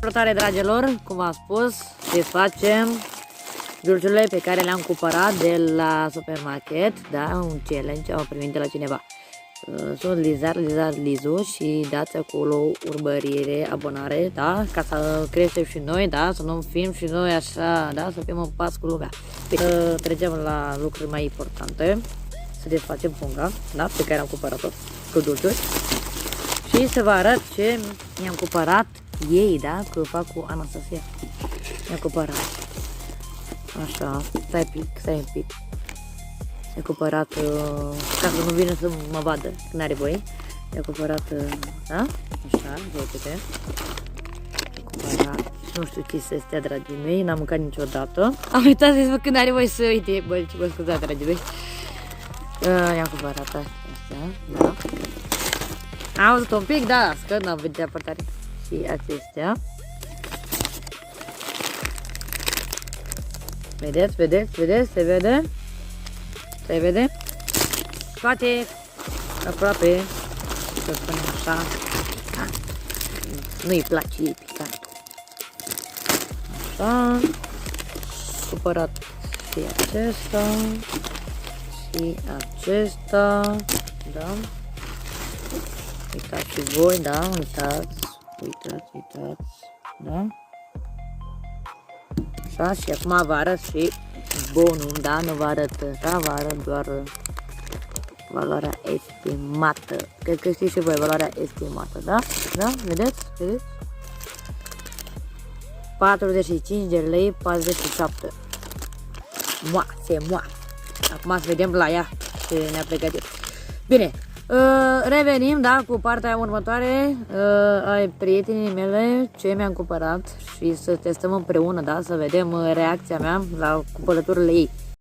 Salutare, dragilor, cum v-am spus, desfacem dulciurile pe care le-am cumpărat de la supermarket, da, un challenge am primit de la cineva. Sunt Lizar Lizu și dați acolo urmărire, abonare, da, ca să creștem și noi, da, să nu fim și noi așa, da, să fim în pas cu lumea. Trecem la lucruri mai importante, să desfacem punga, da, pe care am cumpărat-o cu dulciuri și să vă arăt ce mi-am cumpărat ei, da, că fac cu Anastasia. Mi-am cumpărat așa, stai un pic. Mi-a cumpărat, ca să nu vină să mă vadă când are voie. Mi-a cumpărat, da, așa, repede. Mi-a cumpărat, nu știu ce să stea, dragii mei, n-am mâncat niciodată. Am uitat să zic când are voie să uite, bă, ce vă scuzați, dragii mei. Mi-am cumpărat astea, da. Am auzit un pic, da, că n-am vedea apartare. Și acestea. Vedeți, se vede? Se vede? Toate aproape, să spunem așa, nu-i place ei picantul. Așa, cumpărat și acesta, și acesta, da. Uitați și voi, da, uitați, da. Așa, și acum vă arăt și bonul, da, nu vă arăt așa, vă arăt doar valoarea estimată. Cred că știți și voi valoarea estimată, da? Da? Vedeți? 45 de lei 47. Se moa. Acum să vedem la ea ce ne-a pregătit. Bine, revenim, da, cu partea următoare ai prietenii mele, ce mi-am cumpărat și să testăm împreună, da, să vedem reacția mea la cumpărăturile ei.